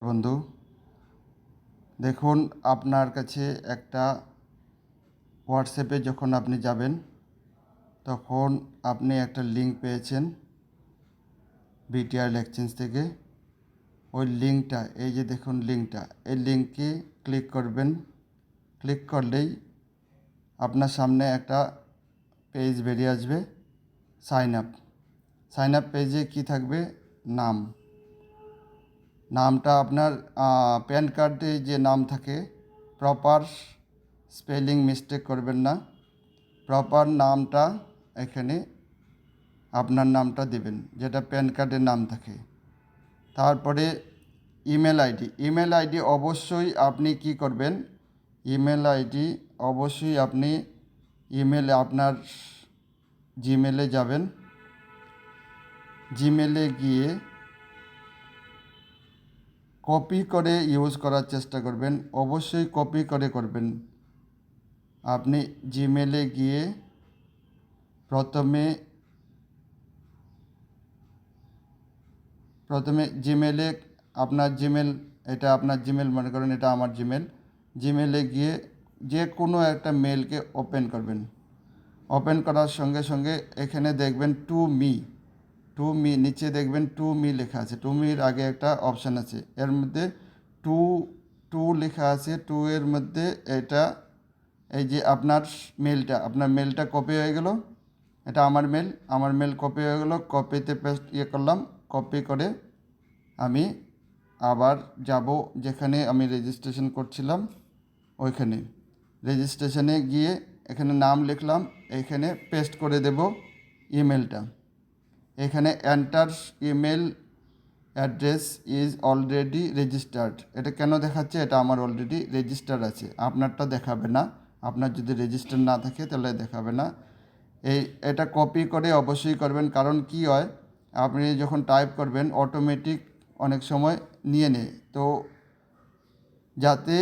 বন্ধু, দেখুন আপনার কাছে একটা হোয়াটসঅ্যাপে যখন আপনি যাবেন তখন আপনি একটা লিঙ্ক পেয়েছেন বিটিআর এক্সচেঞ্জ থেকে। ওই লিঙ্কটা, এই যে দেখুন লিঙ্কটা, এই লিঙ্কে ক্লিক করবেন। ক্লিক করলেই আপনার সামনে একটা পেজ বেরিয়ে আসবে, সাইন আপ পেজে কি থাকবে? নামটা আপনার প্যান কার্ডে যে নাম থাকে প্রপার স্পেলিং মিস্টেক করবেন না। প্রপার নামটা এখানে আপনার নামটা দেবেন, যেটা প্যান কার্ডের নাম থাকে। তারপরে ইমেল আইডি অবশ্যই আপনি কি করবেন? ইমেল আইডি অবশ্যই আপনি আপনার জিমেলে যাবেন। জিমেলে গিয়ে কপি করে ইউজ করার চেষ্টা করবেন, অবশ্যই কপি করে করবেন। আপনি জিমেলে গিয়ে প্রথমে জিমেলে এটা আপনার জিমেল মনে করেন, এটা আমার জিমেলে গিয়ে যে কোনো একটা মেলকে ওপেন করবেন। ওপেন করার সঙ্গে সঙ্গে এখানে দেখবেন টু মি নিচে দেখবেন টু মি লেখা আছে। টু মির আগে একটা অপশান আছে, এর মধ্যে টু টু লেখা আছে। টু এর মধ্যে এটা এই যে আপনার মেলটা কপি হয়ে গেল। এটা আমার মেল কপি হয়ে গেল। কপিতে পেস্ট করলাম। কপি করে আমি আবার যাব যেখানে আমি রেজিস্ট্রেশন করছিলাম ওইখানে। রেজিস্ট্রেশনে গিয়ে এখানে নাম লিখলাম, এখানে পেস্ট করে দেব ইমেলটা। এখানে enter email address is already registered. এটা কেন দেখাচ্ছে? এটা আমার অলরেডি রেজিস্টার আছে, আপনারটা দেখাবে না। আপনার যদি রেজিস্টার না থাকে তাহলে দেখাবে না। এটা কপি করে অবশ্যই করবেন, কারণ কি হয়, আপনি যখন টাইপ করবেন অটোমেটিক অনেক সময় নিয়ে নেয়। তো যাতে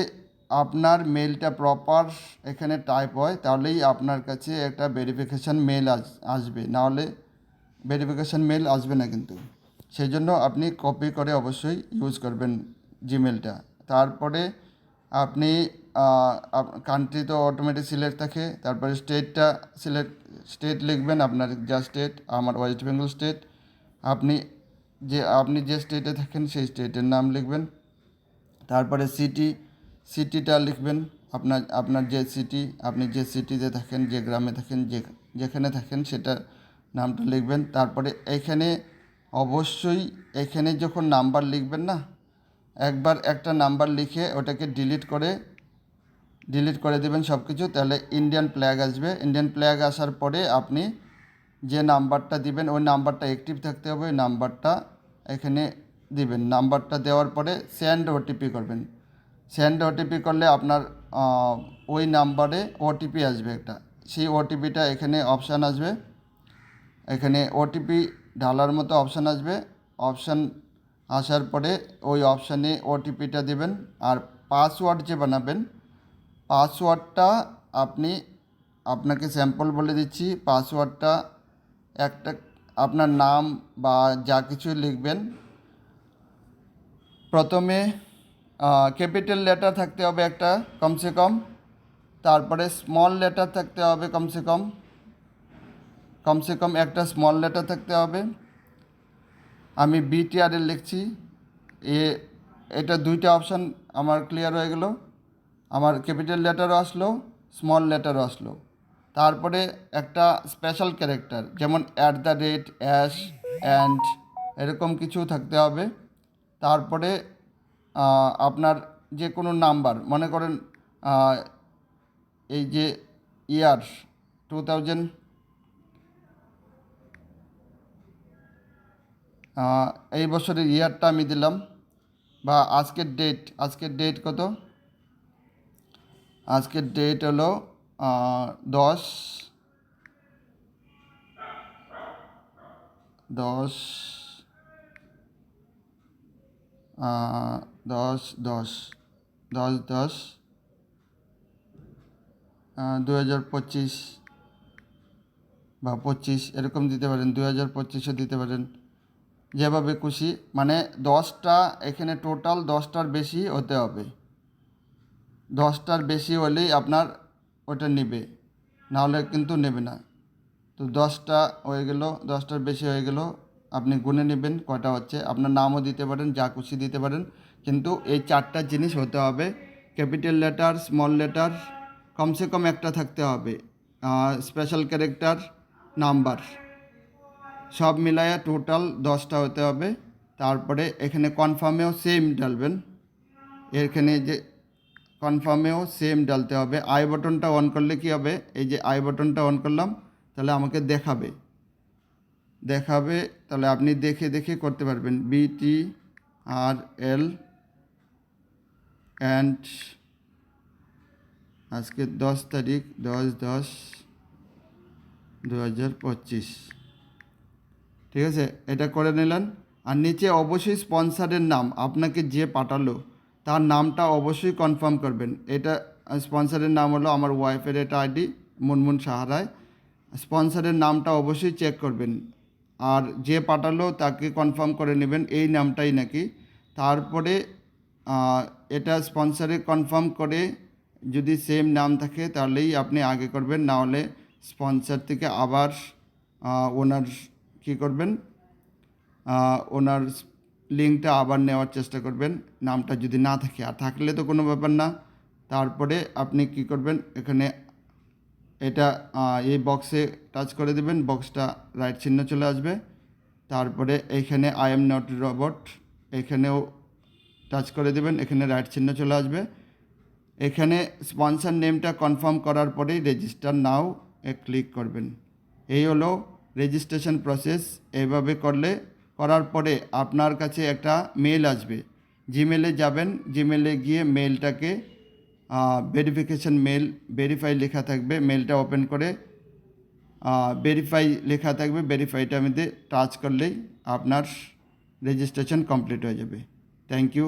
আপনার মেলটা প্রপার এখানে টাইপ হয়, তাহলেই আপনার কাছে একটা ভেরিফিকেশান মেল আসবে, নাহলে ভেরিফিকেশান মেল আসবে না কিন্তু। সেই জন্য আপনি কপি করে অবশ্যই ইউজ করবেন জিমেলটা। তারপরে আপনি কান্ট্রি তো অটোমেটিক সিলেক্ট থাকে। তারপরে স্টেট লিখবেন, আপনার যা স্টেট। আমার ওয়েস্ট বেঙ্গল স্টেট। আপনি যে স্টেটে থাকেন সেই স্টেটের নাম লিখবেন। তারপরে সিটিটা লিখবেন, আপনার যে সিটি, আপনি যে সিটিতে থাকেন, যে গ্রামে থাকেন, যেখানে থাকেন সেটা নামটা লিখবেন। তারপরে অবশ্যই এখানে যখন নাম্বার লিখবেন না, একবার একটা নাম্বার লিখে ওটাকে ডিলিট করে দেবেন সব কিছু, তাহলে ইন্ডিয়ান ফ্ল্যাগ আসবে। ইন্ডিয়ান ফ্ল্যাগ আসার পরে আপনি যে নাম্বারটা দিবেন ওই নাম্বারটা অ্যাক্টিভ থাকতে হবে। ওই নাম্বারটা এখানে দিবেন। নাম্বারটা দেওয়ার পরে সেন্ড ওটিপি করবেন। সেন্ড ওটিপি করলে আপনার ওই নাম্বারে ওটিপি আসবে একটা। সেই ওটিপিটা এখানে অপশান আসবে, এখানে ওটিপি ঢালার মতো অপশান আসবে। অপশান আসার পরে ওই অপশানে ওটিপিটা দেবেন। আর পাসওয়ার্ড যে বানাবেন, পাসওয়ার্ডটা আপনাকে স্যাম্পল বলে দিচ্ছি। পাসওয়ার্ডটা একটা আপনার নাম বা যা কিছু লিখবেন, প্রথমে ক্যাপিটাল লেটার থাকতে হবে একটা কমসে কম। তারপরে স্মল লেটার থাকতে হবে কমসে কম একটা স্মল লেটার থাকতে হবে। আমি বিটিআর লিখছি। এটা দুইটা অপশান আমার ক্লিয়ার হয়ে গেল। আমার ক্যাপিটাল লেটারও আসলো, স্মল লেটারও আসলো। তারপরে একটা স্পেশাল ক্যারেক্টার, যেমন @ অ্যান্ড এরকম কিছু থাকতে হবে। তারপরে আপনার যে কোনো নাম্বার, মনে করেন এই যে ইয়ার 2000, এই বছরের ইয়ারটা আমি দিলাম, বা আজকের ডেট কত? আজকের ডেট হলো 10 10 10 10 10 10 2025 বা 25 এরকম দিতে পারেন, 2025ও দিতে পারেন। যেভাবে খুশি, মানে 10টা, এখানে টোটাল 10টার বেশি হতে হবে। 10টার বেশি হলেই আপনার ওটা নেবে, নাহলে কিন্তু নেবে না। তো 10টা হয়ে গেল, 10টার বেশি হয়ে গেল, আপনি গুনে নেবেন কয়টা হচ্ছে। আপনার নামও দিতে পারেন, যা খুশি দিতে পারেন, কিন্তু এই 4টা জিনিস হতে হবে। ক্যাপিটাল লেটার, স্মল লেটার কমসে কম একটা থাকতে হবে, স্পেশাল ক্যারেক্টার, নাম্বার, সব মিলায়া টোটাল 10টা হতে হবে। তারপরে এখানে কনফার্মেও সেম ডালবেন, এখানে যে কনফার্মেও সেম ডালতে হবে। আই বাটনটা অন করলে কি হবে, এই যে আই বাটনটা অন করলাম, তাহলে আমাকে দেখাবে, তাহলে আপনি দেখে দেখে করতে পারবেন। BTRL অ্যান্ড আজকে 10 তারিখ 10/10/2025, ঠিক আছে, এটা করে নিলেন। আর নিচে অবশ্যই স্পন্সারের নাম, আপনাকে যে পাঠালো তার নামটা অবশ্যই কনফার্ম করবেন। এটা স্পন্সারের নাম হলো আমার ওয়াইফের, এটা আইডি মুনমুন সাহারায়। স্পন্সারের নামটা অবশ্যই চেক করবেন, আর যে পাঠালো তাকে কনফার্ম করে নেবেন এই নামটাই নাকি। তারপরে এটা স্পন্সারে কনফার্ম করে যদি সেম নাম থাকে তাহলেই আপনি আগে করবেন, না হলে স্পন্সার থেকে আবার ওনার কী করবেন, ওনার লিঙ্কটা আবার নেওয়ার চেষ্টা করবেন, নামটা যদি না থাকে। আর থাকলে তো কোনো ব্যাপার না। তারপরে আপনি কি করবেন, এখানে এটা এই বক্সে টাচ করে দেবেন, বক্সটা রাইট চিহ্ন চলে আসবে। তারপরে এইখানে আই এম নট রোবট, এখানেও টাচ করে দেবেন, এখানে রাইট চিহ্ন চলে আসবে। এখানে স্পন্সর নেমটা কনফার্ম করার পরেই রেজিস্টার নাও ক্লিক করবেন। এই হলো রেজিস্ট্রেশন প্রসেস। এইভাবে করার পরে আপনার কাছে একটা মেল আসবে, জিমেলে যাবেন, জিমেলে গিয়ে মেলটাকে ভেরিফিকেশন মেল, ভেরিফাই লেখা থাকবে, মেলটা ওপেন করে ভেরিফাই লেখা থাকবে, ভেরিফাইটা মধ্যে টাচ করলেই আপনার রেজিস্ট্রেশন কমপ্লিট হয়ে যাবে। Thank you.